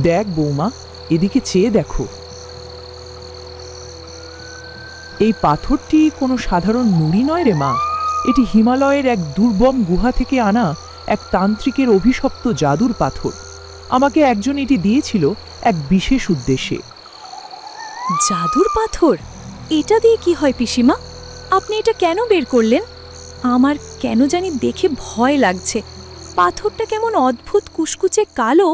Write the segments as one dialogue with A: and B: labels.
A: দেখ বৌমা, এদিকে চেয়ে দেখো। এই পাথরটি কোনো সাধারণ নুড়ি নয় রে মা, এটি হিমালয়ের এক দুর্গম গুহা থেকে আনা এক তান্ত্রিকের অভিশপ্ত জাদুর পাথর। আমাকে একজন এটি দিয়েছিল এক বিশেষ উদ্দেশ্যে।
B: জাদুর পাথর? এটা দিয়ে কি হয় পিসিমা? আপনি এটা কেন বের করলেন? আমার কেন জানি দেখে ভয় লাগছে। পাথরটা কেমন অদ্ভুত কুচকুচে কালো।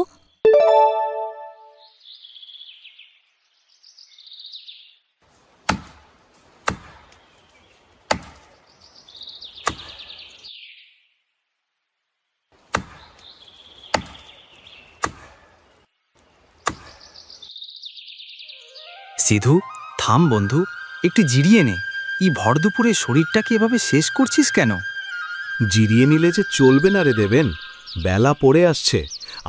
C: সিধু, থাম বন্ধু, একটু জিরিয়ে নে। এই ভর দুপুরে শরীরটাকে এভাবে শেষ করছিস কেন?
D: জিরিয়ে নিলে যে চলবে না রে দেবেন, বেলা পড়ে আসছে।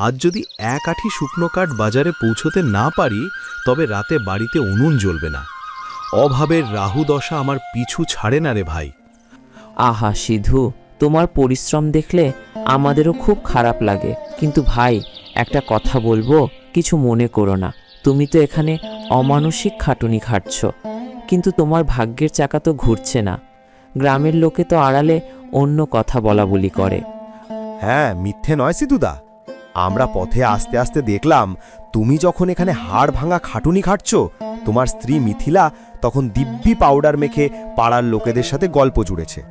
D: আজ যদি এক আঁটি শুকনো কাঠ বাজারে পৌঁছতে না পারি, তবে রাতে বাড়িতে উনুন জ্বলবে না। অভাবের রাহু দশা আমার পিছু ছাড়ে না রে ভাই।
E: আহা সিধু, তোমার পরিশ্রম দেখলে আমাদেরও খুব খারাপ লাগে। কিন্তু ভাই, একটা কথা বলবো, কিছু মনে করো না। তুমি তো এখানে অমানসিক খাটুনি খাটছ, কিন্তু তোমার ভাগ্যের চাকা তো ঘুরছে না। গ্রামের লোকে তো আড়ালে অন্য কথা বলা বলি করে।
F: হ্যাঁ, মিথ্যে নয় সিধুদা। আমরা পথে আস্তে আস্তে দেখলাম, তুমি যখন এখানে হাড় ভাঙা খাটুনি খাটছ, তোমার স্ত্রী মিথিলা তখন দিব্যি পাউডার মেখে পাড়ার লোকেদের সাথে গল্প জুড়েছে।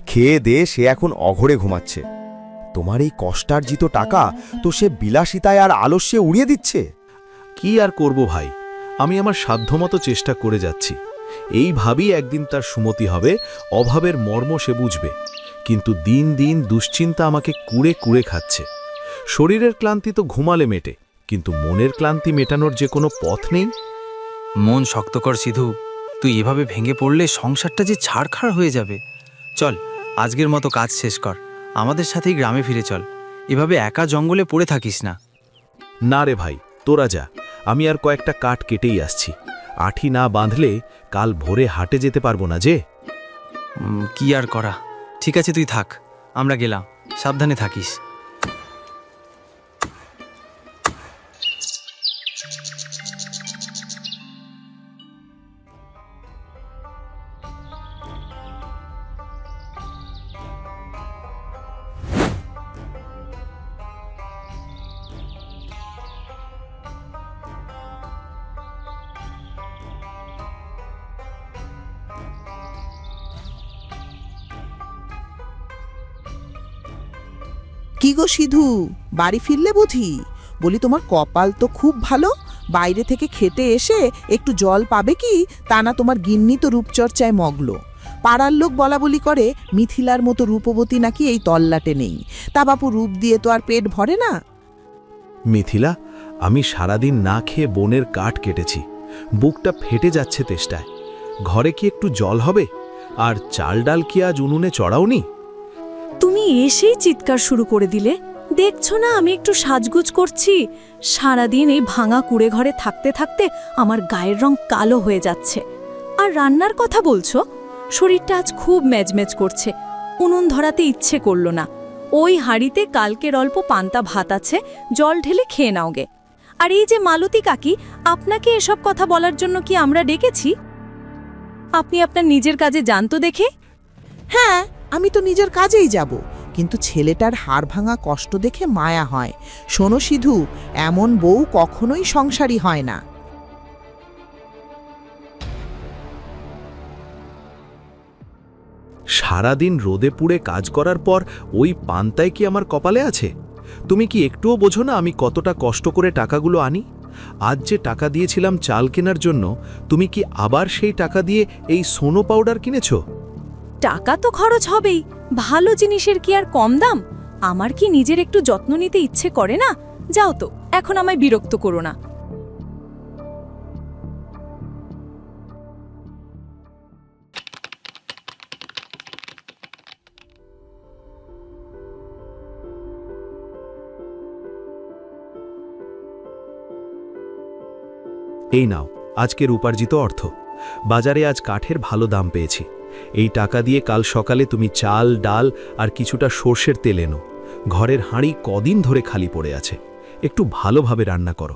F: খেয়ে দিয়ে সে এখন অঘরে ঘুমাচ্ছে। তোমার এই কষ্টার্জিত টাকা তো সে বিলাসিতায় আর আলস্যে উড়িয়ে দিচ্ছে।
D: কি আর করব ভাই, আমি আমার সাধ্যমতো চেষ্টা করে যাচ্ছি। এইভাবেই একদিন তার সুমতি হবে, অভাবের মর্ম সে বুঝবে। কিন্তু দিন দিন দুশ্চিন্তা আমাকে কুড়ে কুড়ে খাচ্ছে। শরীরের ক্লান্তি তো ঘুমালে মেটে, কিন্তু মনের ক্লান্তি মেটানোর যে কোনো পথ নেই।
C: মন শক্ত কর সিধু, তুই এভাবে ভেঙে পড়লে সংসারটা যে ছাড়খাড় হয়ে যাবে। চল, আজকের মতো কাজ শেষ কর, আমাদের সাথেই গ্রামে ফিরে চল। এভাবে একা জঙ্গলে পড়ে থাকিস না।
D: না রে ভাই, তোরা যা, আমি আর কয়েকটা কাঠ কেটেই আসছি। আঠি না বাঁধলে কাল ভোরে হাটে যেতে পারবো না যে।
C: কি আর করা। ঠিক আছে, তুই থাক, আমরা গেলাম। সাবধানে থাকিস।
G: কি গো সিধু, বাড়ি ফিরলে বুঝি? বলি তোমার কপাল তো খুব ভালো, বাইরে থেকে খেটে এসে একটু জল পাবে কি তা না, তোমার গিন্নি তো রূপচর্চায় মগ্ন। পাড়ার লোক বলা বলি করে মিথিলার মতো রূপবতী নাকি এই তল্লাটে নেই। তা বাপু, রূপ দিয়ে তো আর পেট ভরে না।
D: মিথিলা, আমি সারাদিন না খেয়ে বনের কাঠ কেটেছি, বুকটা ফেটে যাচ্ছে তেষ্টায়। ঘরে কি একটু জল হবে? আর চাল ডাল কি আজ উনুনে চড়াওনি?
B: তুমি এসেই চিৎকার শুরু করে দিলে। দেখছো না আমি একটু সাজগুজ করছি? সারাদিন এই ভাঙা কুড়ে ঘরে থাকতে থাকতে আমার গায়ের রং কালো হয়ে যাচ্ছে। আর রান্নার কথা বলছো? শরীরটা আজ খুব ম্যাজম্যাজ করছে, উনুন ধরাতে ইচ্ছে করলো না। ওই হাঁড়িতে কালকের অল্প পান্তা ভাত আছে, জল ঢেলে খেয়ে নাওগে। আর এই যে মালতী কাকি, আপনাকে এসব কথা বলার জন্য কি আমরা ডেকেছি? আপনি আপনার নিজের কাজে যান তো দেখে।
G: হ্যাঁ, আমি তো নিজের কাজেই যাব, কিন্তু ছেলেটার হাড় ভাঙা কষ্ট দেখে মায়া হয়। শোনো সিধু, এমন বউ কখনোই সংসারী হয় না।
D: সারাদিন রোদে পুড়ে কাজ করার পর ওই পান্তায় কি আমার কপালে আছে? তুমি কি একটুও বোঝো না আমি কতটা কষ্ট করে টাকাগুলো আনি? আজ যে টাকা দিয়েছিলাম চাল কেনার জন্য, তুমি কি আবার সেই টাকা দিয়ে এই সোনো পাউডার কিনেছো?
B: টাকা তো খরচ হবেই, ভালো জিনিসের কি আর কম দাম? আমার কি নিজের একটু যত্ন নিতে ইচ্ছে করে না? যাও তো, এখন আমায় বিরক্ত করো না।
D: এই নাও আজকের উপার্জিত অর্থ। বাজারে আজ কাঠের ভালো দাম পেয়েছি। এই টাকা দিয়ে কাল সকালে তুমি চাল, ডাল আর কিছুটা সর্ষের তেল এনো। ঘরের হাঁড়ি কদিন ধরে খালি পড়ে আছে। একটু ভালোভাবে রান্না করো।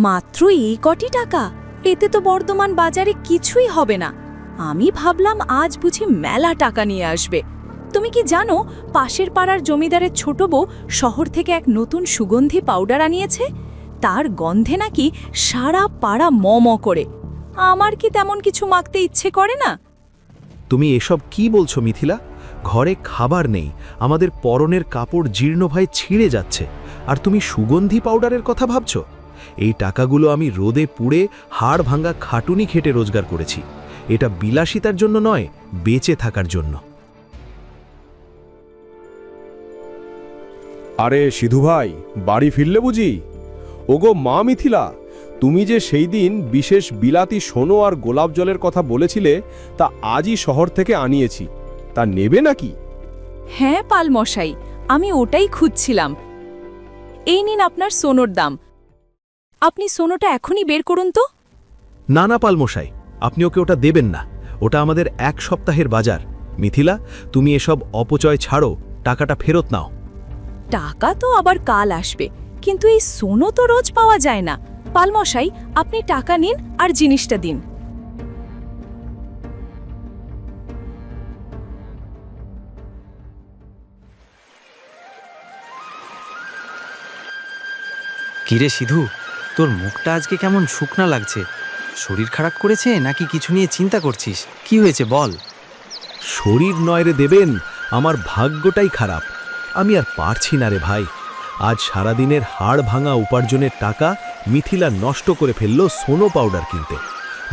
B: মাত্র এই কটি টাকা? এতে তো বর্ধমান বাজারে কিছুই হবে না। আমি ভাবলাম আজ বুঝি মেলা টাকা নিয়ে আসবে। তুমি কি জানো, পাশের পাড়ার জমিদারের ছোট বউ শহর থেকে এক নতুন সুগন্ধি পাউডার আনিয়েছে? তার গন্ধে নাকি সারা পাড়া ম করে। আমার কি তেমন কিছু মাখতে ইচ্ছে করে না?
D: তুমি এসব কি বলছো মিথিলা? ঘরে খাবার নেই, আমাদের পরনের কাপড় জীর্ণভাবে ছিঁড়ে যাচ্ছে, আর তুমি সুগন্ধি পাউডারের কথা ভাবছো? এই টাকাগুলো আমি রোদে পুড়ে হাড় ভাঙা খাটুনি খেটে রোজগার করেছি। এটা বিলাসিতার জন্য নয়, বেঁচে থাকার জন্য।
H: আরে সিধু ভাই, বাড়ি ফিরলে বুঝি? ওগো মা মিথিলা, তুমি যে সেই দিন বিশেষ বিলাতি সোনো আর গোলাপ জলের কথা বলেছিলে, তা আজই শহর থেকে আনিয়েছি। তা নেবে নাকি?
B: হ্যাঁ পাল মশাই, আমি ওটাই খুঁজছিলাম। এই নিন আপনার সোনোর দাম। আপনি সোনোটা এখনই বের করুন তো।
D: না না পালমশাই, আপনি ওকে ওটা দেবেন না। ওটা আমাদের 1 সপ্তাহের বাজার। মিথিলা, তুমি এসব অপচয় ছাড়ো, টাকাটা ফেরত নাও।
B: টাকা তো আবার কাল আসবে, কিন্তু এই সোনো তো রোজ পাওয়া যায় না। পালমশাই, আপনি টাকা নিন আর জিনিসটা দিন।
C: কিরে সিধু, তোর মুখটা আজকে কেমন শুকনা লাগছে? শরীর খারাপ করেছে নাকি কিছু নিয়ে চিন্তা করছিস? কি হয়েছে বল।
D: শরীর নয় রে দেবেন, আমার ভাগ্যটাই খারাপ। আমি আর পারছি না রে ভাই। আজ সারাদিনের হাড় ভাঙা উপার্জনের টাকা মিথিলা নষ্ট করে ফেললো সোনো পাউডার কিনতে।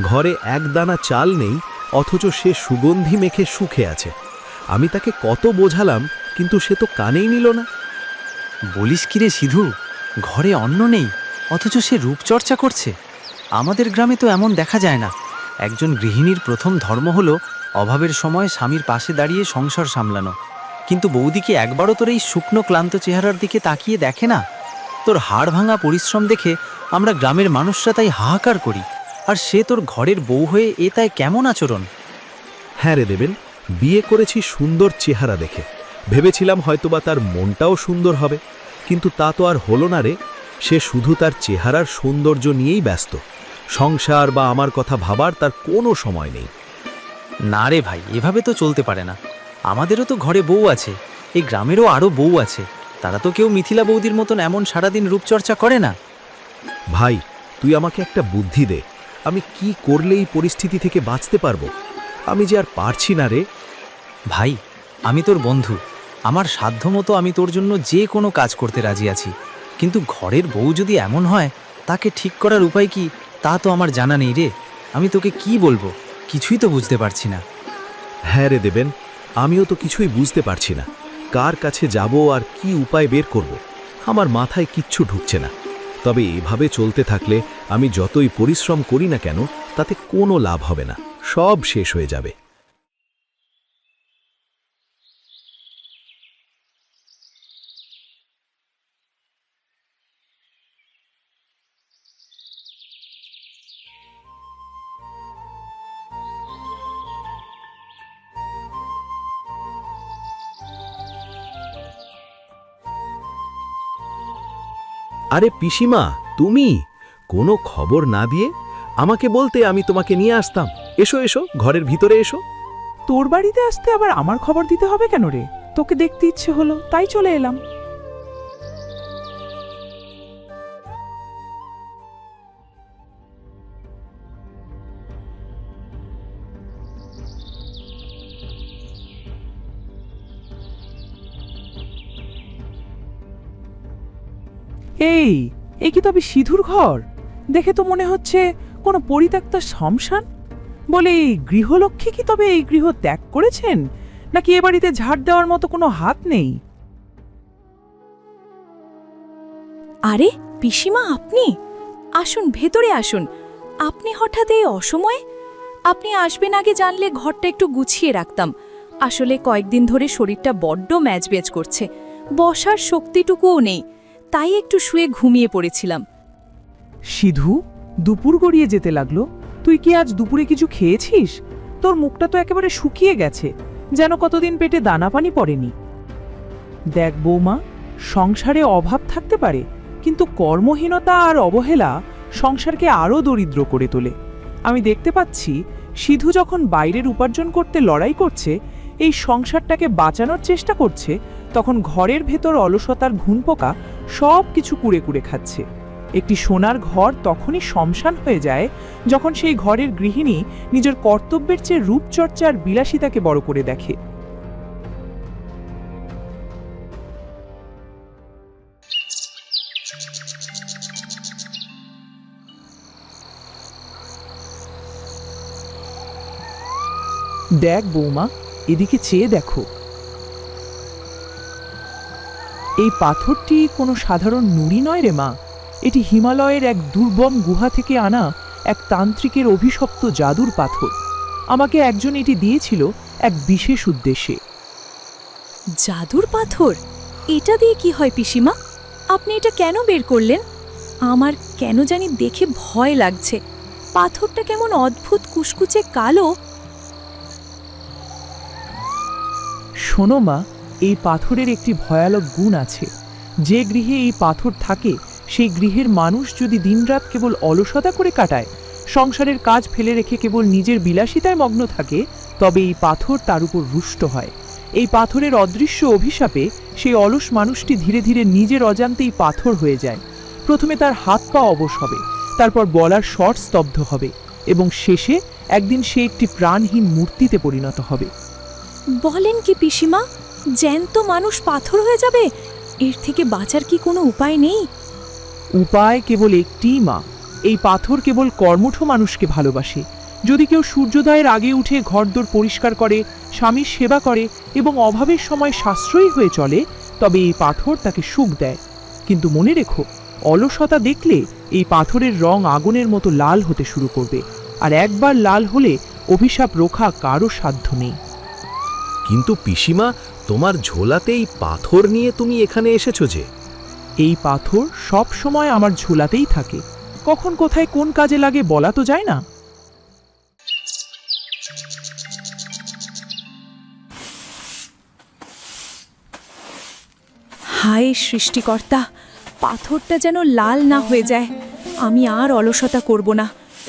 D: ঘরে এক দানা চাল নেই, অথচ সে সুগন্ধি মেখে সুখে আছে। আমি তাকে কত বোঝালাম, কিন্তু সে তো কানেই নিল না।
C: বলিস কিরে সিধু, ঘরে অন্ন নেই অথচ সে রূপচর্চা করছে? আমাদের গ্রামে তো এমন দেখা যায় না। একজন গৃহিণীর প্রথম ধর্ম হলো অভাবের সময় স্বামীর পাশে দাঁড়িয়ে সংসার সামলানো। কিন্তু বৌদিকে একবারও তোর এই শুকনো ক্লান্ত চেহারার দিকে তাকিয়ে দেখে না? তোর হাড় ভাঙা পরিশ্রম দেখে আমরা গ্রামের মানুষরা তাই হাহাকার করি, আর সে তোর ঘরের বউ হয়ে এ তাই কেমন আচরণ?
D: হ্যাঁ রে দেবেন, বিয়ে করেছি সুন্দর চেহারা দেখে। ভেবেছিলাম হয়তোবা তার মনটাও সুন্দর হবে, কিন্তু তা তো আর হলো না রে। সে শুধু তার চেহারার সৌন্দর্য নিয়েই ব্যস্ত। সংসার বা আমার কথা ভাবার তার কোনো সময় নেই।
C: না রে ভাই, এভাবে তো চলতে পারে না। আমাদেরও তো ঘরে বউ আছে, এই গ্রামেরও আরও বউ আছে। তারা তো কেউ মিথিলা বৌদির মতন এমন সারাদিন রূপচর্চা করে না।
D: ভাই, তুই আমাকে একটা বুদ্ধি দে। আমি কি করলে এই পরিস্থিতি থেকে বাঁচতে পারবো? আমি যে আর পারছি না রে।
C: ভাই, আমি তোর বন্ধু। আমার সাধ্যমতো আমি তোর জন্য যে কোনো কাজ করতে রাজি আছি, কিন্তু ঘরের বউ যদি এমন হয়, তাকে ঠিক করার উপায় কি তা তো আমার জানা নেই রে। আমি তোকে কি বলবো, কিছুই তো বুঝতে পারছি না।
D: হ্যাঁ রে দেবেন, আমিও তো কিছুই বুঝতে পারছি না। কার কাছে যাব আর কি উপায় বের করব, আমার মাথায় কিচ্ছু ঢুকছে না। তবে এভাবে চলতে থাকলে আমি যতই পরিশ্রম করি না কেন, তাতে কোনো লাভ হবে না, সব শেষ হয়ে যাবে। আরে পিসিমা, তুমি কোনো খবর না দিয়ে আমাকে বলতে আমি তোমাকে নিয়ে আসতাম। এসো এসো, ঘরের ভিতরে এসো।
A: তোর বাড়িতে আসতে আবার আমার খবর দিতে হবে কেন রে? তোকে দেখতে ইচ্ছে হলো তাই চলে এলাম। এই এই কি তবে সিধুর ঘর? দেখে তো মনে হচ্ছে কোনো পরিত্যক্ত শ্মশান। বলে এই গৃহলক্ষ্মী কি তবে এই গৃহ ত্যাগ করেছেন, নাকি এ বাড়িতে ঝাড় দেওয়ার মতো কোনো হাত নেই?
B: আরে পিসিমা, আপনি আসুন, ভেতরে আসুন। আপনি হঠাৎ এই অসময়ে? আপনি আসবেন আগে জানলে ঘরটা একটু গুছিয়ে রাখতাম। আসলে কয়েকদিন ধরে শরীরটা বড্ড ম্যাজবেজ করছে, বসার শক্তিটুকুও নেই, তাই একটু শুয়ে ঘুমিয়ে পড়েছিলাম।
A: সিধু, দুপুর গড়িয়ে যেতে লাগলো। তুই কি আজ দুপুরে কিছু খেয়েছিস? তোর মুখটা তো একেবারে শুকিয়ে গেছে, যেন কতদিন পেটে দানা পানি পড়েনি। দেখ বৌমা, সংসারে অভাব থাকতে পারে, কিন্তু কর্মহীনতা আর অবহেলা সংসারকে আরও দরিদ্র করে তোলে। আমি দেখতে পাচ্ছি সিধু যখন বাইরের উপার্জন করতে লড়াই করছে, এই সংসারটাকে বাঁচানোর চেষ্টা করছে, তখন ঘরের ভেতর অলসতার ঘুনপোকা সব কিছু কুড়ে কুড়ে খাচ্ছে। একটি সোনার ঘর তখনই শ্মশান হয়ে যায় যখন সেই ঘরের গৃহিণী নিজের কর্তব্যের চেয়ে রূপচর্চার বিলাসিতাকে বড় করে দেখে। দেখ বৌমা, এদিকে চেয়ে দেখো। এই পাথরটি কোনো সাধারণ নুড়ি নয় রে মা, এটি হিমালয়ের এক দুর্গম গুহা থেকে আনা এক তান্ত্রিকের অভিশপ্ত জাদুর পাথর। আমাকে একজন এটি দিয়েছিল এক বিশেষ উদ্দেশ্যে।
B: জাদুর পাথর? এটা দিয়ে কি হয় পিসিমা? আপনি এটা কেন বের করলেন? আমার কেন জানি দেখে ভয় লাগছে। পাথরটা কেমন অদ্ভুত কুচকুচে কালো।
A: শোনো মা, এই পাথরের একটি ভয়ানক গুণ আছে। যে গৃহে এই পাথর থাকে সেই গৃহের মানুষ যদি দিনরাত কেবল অলসতা করে কাটায়, সংসারের কাজ ফেলে রেখে কেবল নিজের বিলাসিতায় মগ্ন থাকে, তবে এই পাথর তার উপর রুষ্ট হয়। এই পাথরের অদৃশ্য অভিশাপে সেই অলস মানুষটি ধীরে ধীরে নিজের অজান্তেই পাথর হয়ে যায়। প্রথমে তার হাত পা অবশ হবে, তারপর বলার স্বর স্তব্ধ হবে, এবং শেষে একদিন সে একটি প্রাণহীন মূর্তিতে পরিণত হবে।
B: বলেন কি পিসিমা, জ্যান্ত মানুষ পাথর হয়ে যাবে? এর থেকে বাঁচার কি কোনো উপায় নেই?
A: উপায় কেবল একটিই মা, এই পাথর কেবল কর্মঠ মানুষকে ভালোবাসে। যদি কেউ সূর্যোদয়ের আগে উঠে ঘরদোর পরিষ্কার করে, স্বামীর সেবা করে এবং অভাবের সময় সাশ্রয়ী হয়ে চলে, তবে এই পাথর তাকে সুখ দেয়। কিন্তু মনে রেখো, অলসতা দেখলে এই পাথরের রং আগুনের মতো লাল হতে শুরু করবে, আর একবার লাল হলে অভিশাপ রোখা কারো সাধ্য নেই।
D: কিন্তু পিসিমা, তোমার ঝোলাতে এই পাথর নিয়ে তুমি এখানে এসেছো যে?
A: এই পাথর সব সময় আমার ঝোলাতেই থাকে, কখন কোথায় কোন কাজে লাগে বলা তো যায় না।
B: হায় সৃষ্টিকর্তা, পাথরটা যেন লাল না হয়ে যায়। আমি আর অলসতা করব না,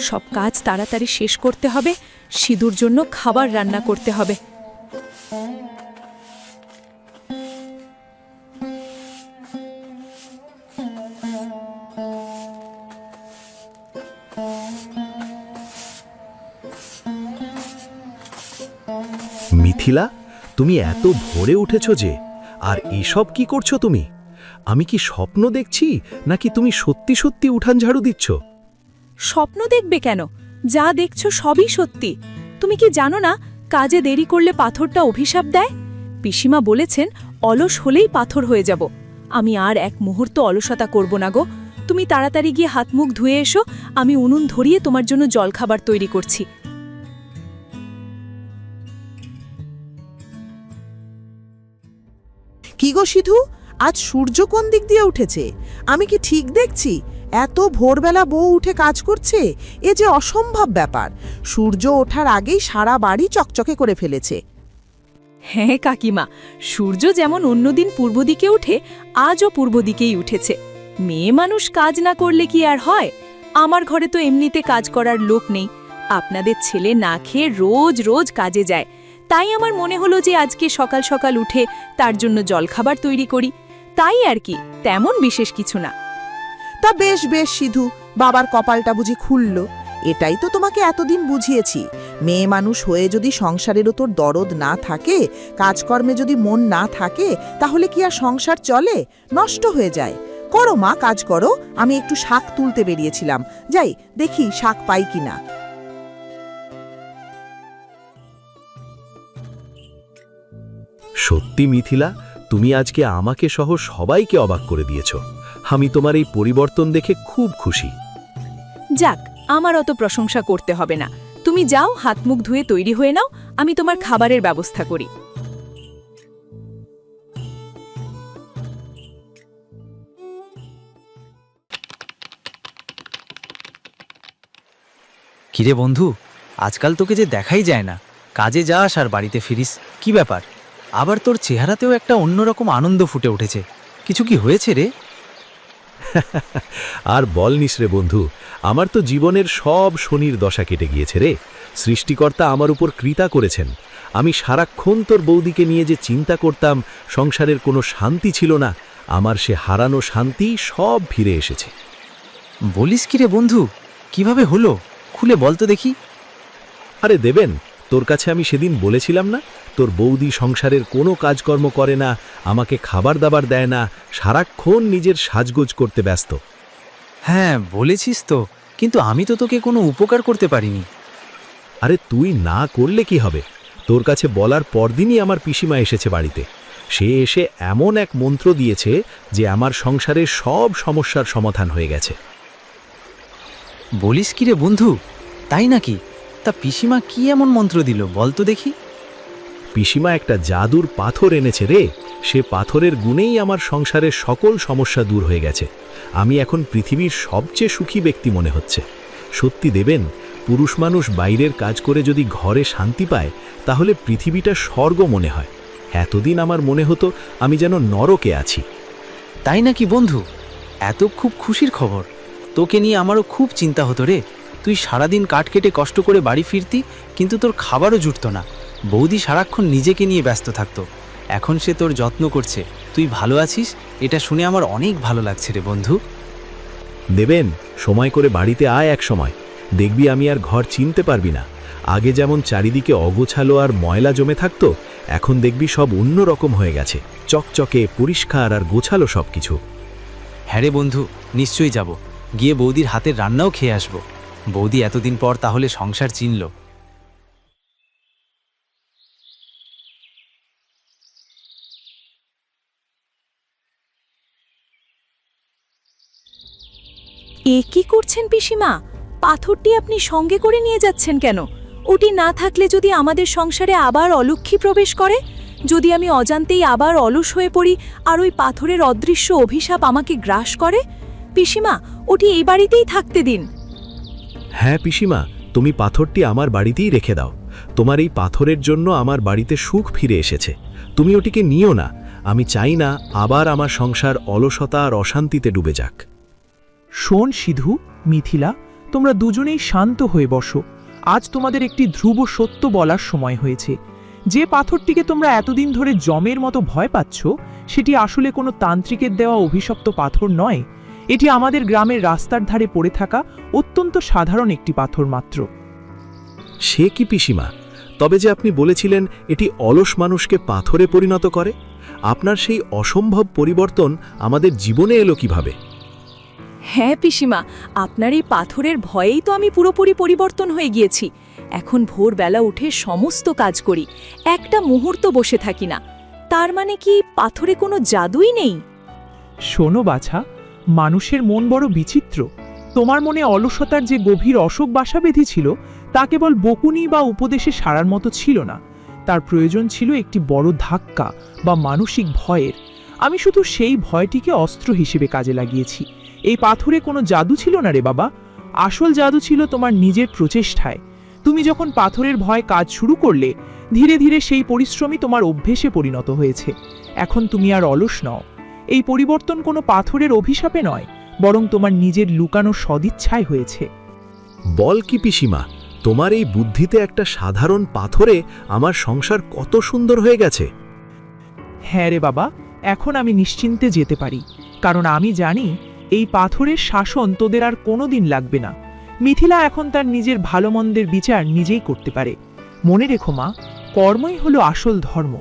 B: সব কাজ তাড়াতাড়ি শেষ করতে হবে। সিধুর জন্য খাবার রান্না করতে হবে।
D: মিথিলা, তুমি এত ভোরে উঠেছো যে? আর এসব কি করছো তুমি? আমি কি স্বপ্ন দেখছি, নাকি তুমি সত্যি সত্যি উঠান ঝাড়ু দিচ্ছ?
B: স্বপ্ন দেখবে কেন? যা দেখছো সবই সত্যি। তুমি কি জানো না, কাজে দেরি করলে পাথরটা অভিশাপ দেয়? পিসিমা বলেছেন অলস হলেই পাথর হয়ে যাব। আমি আর এক মুহূর্ত অলসতা করব না গো। তুমি তাড়াতাড়ি গিয়ে হাত মুখ ধুয়ে এসো, আমি উনুন ধরিয়ে তোমার জন্য জলখাবার তৈরি করছি।
G: কি গো সিধু, আজ সূর্য কোন দিক দিয়ে উঠেছে? আমি কি ঠিক দেখছি? এত ভোরবেলা বউ উঠে কাজ করছে, এ যে অসম্ভব ব্যাপার। সূর্য ওঠার আগেই সারা বাড়ি চকচকে করে ফেলেছে।
B: হ্যাঁ কাকিমা, সূর্য যেমন অন্যদিন পূর্ব দিকে উঠে, আজও পূর্ব দিকেই উঠেছে। মেয়ে মানুষ কাজ না করলে কি আর হয়? আমার ঘরে তো এমনিতে কাজ করার লোক নেই। আপনাদের ছেলে না খেয়ে রোজ রোজ কাজে যায়, তাই আমার মনে হলো যে আজকে সকাল সকাল উঠে তার জন্য জলখাবার তৈরি করি। তাই আর কি, তেমন বিশেষ কিছু না।
G: তা বেশ বেশ সিধু, বাবার কপালটা বুঝি খুলল। এটাই তো তোমাকে এতদিন বুঝিয়েছি। মেয়ে মানুষ হয়ে যদি সংসারেরও তোর দরদ না থাকে, কাজকর্মে যদি মন না থাকে, তাহলে কি আর সংসার চলে? নষ্ট হয়ে যায়। করো মা, কাজ করো। আমি একটু শাক তুলতে বেরিয়েছিলাম, যাই দেখি শাক পাই কিনা।
D: সত্যি মিথিলা, তুমি আজকে আমাকে সহ সবাইকে অবাক করে দিয়েছ। আমি তোমার এই পরিবর্তন দেখে খুব খুশি।
B: যাক, আমার অত প্রশংসা করতে হবে না। তুমি যাও, হাত মুখ ধুয়ে তৈরি হয়ে নাও, আমি তোমার খাবারের ব্যবস্থা করি।
C: কিরে বন্ধু, আজকাল তোকে যে দেখাই যায় না, কাজে যাস আর বাড়িতে ফিরিস, কি ব্যাপার? আবার তোর চেহারাতেও একটা অন্যরকম আনন্দ ফুটে উঠেছে। কিছু কি হয়েছে রে?
D: আর বলনিস রে বন্ধু, আমার তো জীবনের সব শনির দশা কেটে গিয়েছে রে। সৃষ্টিকর্তা আমার উপর কৃপা করেছেন। আমি সারাক্ষণ তোর বৌদিকে নিয়ে যে চিন্তা করতাম, সংসারের কোনো শান্তি ছিল না, আমার সে হারানো শান্তি সব ফিরে এসেছে।
C: বলিস কি রে বন্ধু, কিভাবে হলো? খুলে বল তো দেখি।
D: আরে দেবেন, তোর কাছে আমি সেদিন বলেছিলাম না, তোর বৌদি সংসারের কোনো কাজকর্ম করে না, আমাকে খাবার দাবার দেয় না, সারাক্ষণ নিজের সাজগোজ করতে ব্যস্ত।
C: হ্যাঁ বলেছিস তো, কিন্তু আমি তো তোকে কোনো উপকার করতে পারিনি।
D: আরে তুই না করলে কি হবে? তোর কাছে বলার পরদিনই আমার পিসিমা এসেছে বাড়িতে। সে এসে এমন এক মন্ত্র দিয়েছে যে আমার সংসারের সব সমস্যার সমাধান হয়ে গেছে।
C: বলিস কি রে বন্ধু, তাই নাকি? তা পিসিমা কি এমন মন্ত্র দিল বল তো দেখি।
D: পিসিমা একটা জাদুর পাথর এনেছে রে। সে পাথরের গুণেই আমার সংসারের সকল সমস্যা দূর হয়ে গেছে। আমি এখন পৃথিবীর সবচেয়ে সুখী ব্যক্তি মনে হচ্ছে। সত্যি দেবেন, পুরুষ মানুষ বাইরের কাজ করে যদি ঘরে শান্তি পায়, তাহলে পৃথিবীটা স্বর্গ মনে হয়। এতদিন আমার মনে হতো আমি যেন নরকে আছি।
C: তাই নাকি বন্ধু? এত খুব খুশির খবর। তোকে নিয়ে আমারও খুব চিন্তা হতো রে। তুই সারাদিন কাঠ কেটে কষ্ট করে বাড়ি ফিরতি, কিন্তু তোর খাবারও জুটত না। বৌদি সারাক্ষণ নিজেকে নিয়ে ব্যস্ত থাকতো। এখন সে তোর যত্ন করছে, তুই ভালো আছিস, এটা শুনে আমার অনেক ভালো লাগছে রে বন্ধু।
D: দেবেন, সময় করে বাড়িতে আয় এক সময়, দেখবি আমি আর ঘর চিনতে পারবি না। আগে যেমন চারিদিকে অগোছালো আর ময়লা জমে থাকতো, এখন দেখবি সব অন্য রকম হয়ে গেছে, চকচকে পরিষ্কার আর গোছালো সবকিছু।
C: হ্যাঁ রে বন্ধু, নিশ্চয়ই যাব। গিয়ে বৌদির হাতের রান্নাও খেয়ে আসব। বৌদি এতদিন পর তাহলে সংসার চিনল।
B: এ কি করছেন পিসিমা? পাথরটি আপনি সঙ্গে করে নিয়ে যাচ্ছেন কেন? ওটি না থাকলে যদি আমাদের সংসারে আবার অলক্ষ্মী প্রবেশ করে, যদি আমি অজান্তেই আবার অলস হয়ে পড়ি আর ওই পাথরের অদৃশ্য অভিশাপ আমাকে গ্রাস করে? পিসিমা, ওটি এই বাড়িতেই থাকতে দিন।
D: হ্যাঁ পিসিমা, তুমি পাথরটি আমার বাড়িতেই রেখে দাও। তোমার এই পাথরের জন্য আমার বাড়িতে সুখ ফিরে এসেছে। তুমি ওটিকে নিও না। আমি চাই না আবার আমার সংসার অলসতা আর অশান্তিতে ডুবে যাক।
A: শোন সিধু, মিথিলা, তোমরা দুজনেই শান্ত হয়ে বসো। আজ তোমাদের একটি ধ্রুব সত্য বলার সময় হয়েছে। যে পাথরটিকে তোমরা এতদিন ধরে জমের মতো ভয় পাচ্ছ, সেটি আসলে কোনো তান্ত্রিকের দেওয়া অভিশপ্ত পাথর নয়। এটি আমাদের গ্রামের রাস্তার ধারে পড়ে থাকা অত্যন্ত সাধারণ একটি পাথর মাত্র।
D: সে কি পিসিমা? তবে যে আপনি বলেছিলেন এটি অলস মানুষকে পাথরে পরিণত করে, আপনার সেই অসম্ভব পরিবর্তন আমাদের জীবনে এলো কিভাবে?
B: হ্যাঁ পিসিমা, আপনার এই পাথরের ভয়েই তো আমি পুরোপুরি পরিবর্তন হয়ে গিয়েছি। এখন ভোরবেলা উঠে সমস্ত কাজ করি, একটা মুহূর্ত বসে থাকি না। তার মানে কি পাথরে কোনো জাদুই নেই?
A: শোনো বাছা, মানুষের মন বড় বিচিত্র। তোমার মনে অলসতার যে গভীর অশোক বাসা বেঁধেছিল, তা কেবল বকুনি বা উপদেশে সারার মতো ছিল না। তার প্রয়োজন ছিল একটি বড় ধাক্কা বা মানসিক ভয়ের। আমি শুধু সেই ভয়টিকে অস্ত্র হিসেবে কাজে লাগিয়েছি। এই পাথরে কোনো জাদু ছিল না রে বাবা। আসল জাদু ছিল তোমার নিজের প্রচেষ্টায়। তুমি যখন পাথরের ভয় কাজ শুরু করলে, ধীরে ধীরে সেই পরিশ্রমই তোমার অভ্যেসে পরিণত হয়েছে। এখন তুমি আর অলস নও। এই পরিবর্তন কোনো পাথরের অভিশাপে নয়, বরং তোমার নিজের লুকানো সদিচ্ছায় হয়েছে।
D: বল কি পিসিমা, তোমার এই বুদ্ধিতে একটা সাধারণ পাথরে আমার সংসার কত সুন্দর হয়ে গেছে।
A: হ্যাঁ রে বাবা, এখন আমি নিশ্চিন্তে যেতে পারি, কারণ আমি জানি এই পাথরের শাসন তোদের আর কোনোদিন লাগবে না। মিথিলা এখন তার নিজের ভালো মন্দের বিচার নিজেই করতে পারে। মনে রেখো মা, কর্মই হলো আসল ধর্ম,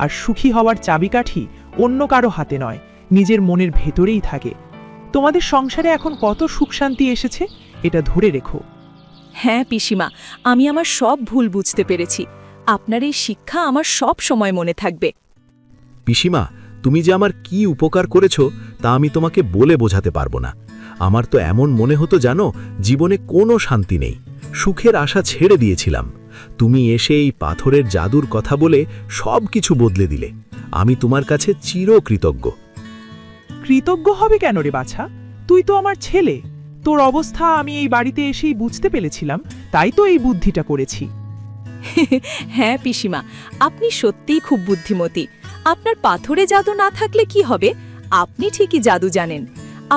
A: আর সুখী হওয়ার চাবিকাঠি অন্য কারো হাতে নয়, নিজের মনের ভেতরেই থাকে। তোমাদের সংসারে এখন কত সুখ শান্তি এসেছে, এটা ধরে রেখো।
B: হ্যাঁ পিসিমা, আমি আমার সব ভুল বুঝতে পেরেছি। আপনার এই শিক্ষা আমার সব সময় মনে থাকবে।
D: পিসিমা, তুমি যে আমার কি উপকার করেছ তা আমি তোমাকে বলে বোঝাতে পারবো না। আমার তো এমন মনে হতো জানো, জীবনে কোনো শান্তি নেই, সুখের আশা ছেড়ে দিয়েছিলাম। তুমি এসে এই পাথরের জাদুর কথা বলে সব কিছু বদলে দিলে। আমি তোমার কাছে চিরকৃতজ্ঞ।
A: কৃতজ্ঞ হবে কেন রে বাছা? তুই তো আমার ছেলে। তোর অবস্থা আমি এই বাড়িতে এসেই বুঝতে পেরেছিলাম, তাই তো এই বুদ্ধিটা করেছি।
B: হ্যাঁ পিসিমা, আপনি সত্যিই খুব বুদ্ধিমতী। আপনার পাথরে জাদু না থাকলে কি হবে? আপনি ঠিকই জাদু জানেন।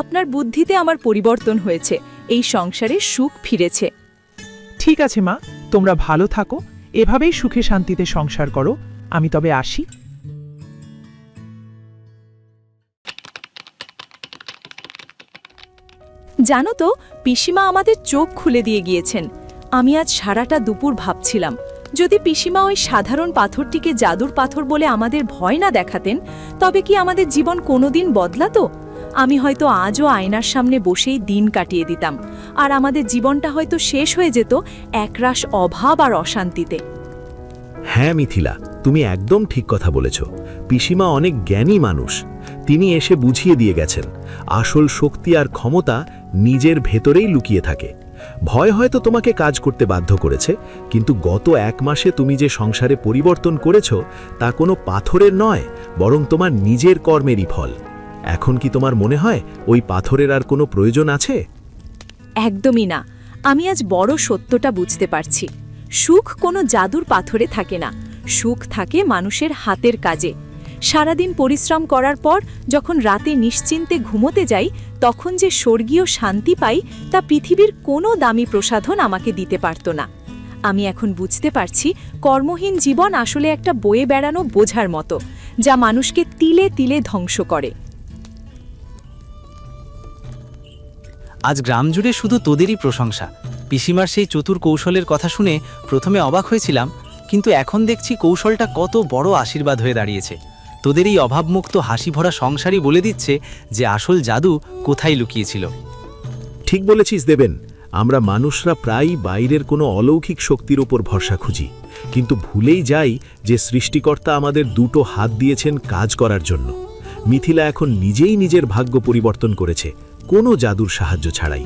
B: আপনার বুদ্ধিতে আমার পরিবর্তন হয়েছে, এই সংসারে সুখ ফিরেছে।
A: ঠিক আছে মা, তোমরা ভালো থাকো, এভাবেই সুখে শান্তিতে সংসার করো। আমি তবে আসি।
B: জানো তো, পিসিমা আমাদের চোখ খুলে দিয়ে গিয়েছেন। আমি আজ সারাটা দুপুর ভাবছিলাম, যদি পিসিমা ওই সাধারণ পাথরটিকে জাদুর পাথর বলে আমাদের ভয় না দেখাতেন, তবে কি আমাদের জীবন কোনোদিন বদলাতো? আমি হয়তো আজও আয়নার সামনে বসেই দিন কাটিয়ে দিতাম, আর আমাদের জীবনটা হয়তো শেষ হয়ে যেত একরাশ অভাব আর অশান্তিতে।
D: হ্যাঁ মিথিলা, তুমি একদম ঠিক কথা বলেছ। পিসিমা অনেক জ্ঞানী মানুষ। তিনি এসে বুঝিয়ে দিয়ে গেছেন আসল শক্তি আর ক্ষমতা নিজের ভেতরেই লুকিয়ে থাকে। ভয় হয়তো তোমাকে কাজ করতে বাধ্য করেছে, কিন্তু গত 1 মাসে তুমি যে সংসারে পরিবর্তন করেছ তা কোনো পাথরের নয়, বরং তোমার নিজের কর্মেরই ফল। এখন কি তোমার মনে হয় ওই পাথরের আর কোনো প্রয়োজন আছে?
B: একদমই না। আমি আজ বড় সত্যটা বুঝতে পারছি। সুখ কোনো জাদুর পাথরে থাকে না, সুখ থাকে মানুষের হাতের কাজে। সারাদিন পরিশ্রম করার পর যখন রাতে নিশ্চিন্তে ঘুমোতে যাই, তখন যে স্বর্গীয় শান্তি পাই, তা পৃথিবীর কোনো দামি প্রসাধন আমাকে দিতে পারত না। আমি এখন বুঝতে পারছি, কর্মহীন জীবন আসলে একটা বয়ে বেড়ানো বোঝার মতো, যা মানুষকে তিলে তিলে ধ্বংস করে।
C: আজ গ্রাম জুড়ে শুধু তোদেরই প্রশংসা। পিসিমার সেই চতুর কৌশলের কথা শুনে প্রথমে অবাক হয়েছিলাম, কিন্তু এখন দেখছি কৌশলটা কত বড় আশীর্বাদ হয়ে দাঁড়িয়েছে। তোদের এই অভাবমুক্ত হাসি ভরা সংসারই বলে দিচ্ছে যে আসল জাদু কোথায় লুকিয়েছিল।
D: ঠিক বলেছিস দেবেন। আমরা মানুষরা প্রায়ই বাইরের কোনো অলৌকিক শক্তির উপর ভরসা খুঁজি, কিন্তু ভুলেই যাই যে সৃষ্টিকর্তা আমাদের দুটো হাত দিয়েছেন কাজ করার জন্য। মিথিলা এখন নিজেই নিজের ভাগ্য পরিবর্তন করেছে, কোনো জাদুর সাহায্য ছাড়াই।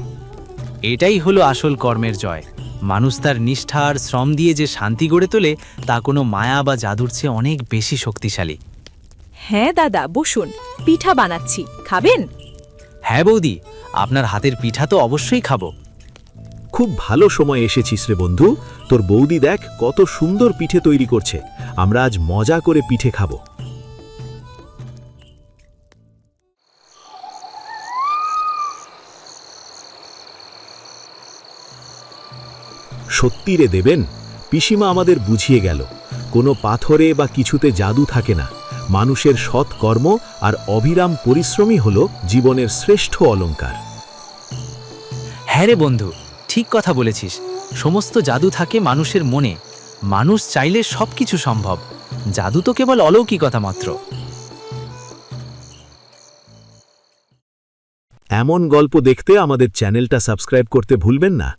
C: এটাই হলো আসল কর্মের জয়। মানুষ তার নিষ্ঠা আর শ্রম দিয়ে যে শান্তি গড়ে তোলে, তা কোনো মায়া বা জাদুর চেয়ে অনেক বেশি শক্তিশালী।
B: হ্যাঁ দাদা, বসুন, পিঠা বানাচ্ছি, খাবেন?
C: হ্যাঁ বৌদি, আপনার হাতের পিঠা তো অবশ্যই খাবো।
D: খুব ভালো সময় এসেছিস রে বন্ধু। তোর বৌদি দেখ কত সুন্দর পিঠে তৈরি করছে। আমরা আজ মজা করে পিঠে খাবো। সত্যি রে দেবেন, পিসিমা আমাদের বুঝিয়ে গেল কোনো পাথরে বা কিছুতে জাদু থাকে না। মানুষের সৎ কর্ম আর অবিরাম পরিশ্রমই হলো জীবনের শ্রেষ্ঠ অলংকার।
C: হ্যাঁ রে বন্ধু, ঠিক কথা বলেছিস। সমস্ত জাদু থাকে মানুষের মনে। মানুষ চাইলে সবকিছু সম্ভব। জাদু তো কেবল অলৌকিকতা মাত্র।
D: এমন গল্প দেখতে আমাদের চ্যানেলটা সাবস্ক্রাইব করতে ভুলবেন না।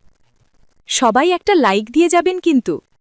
B: সবাই একটা লাইক দিয়ে যাবেন কিন্তু।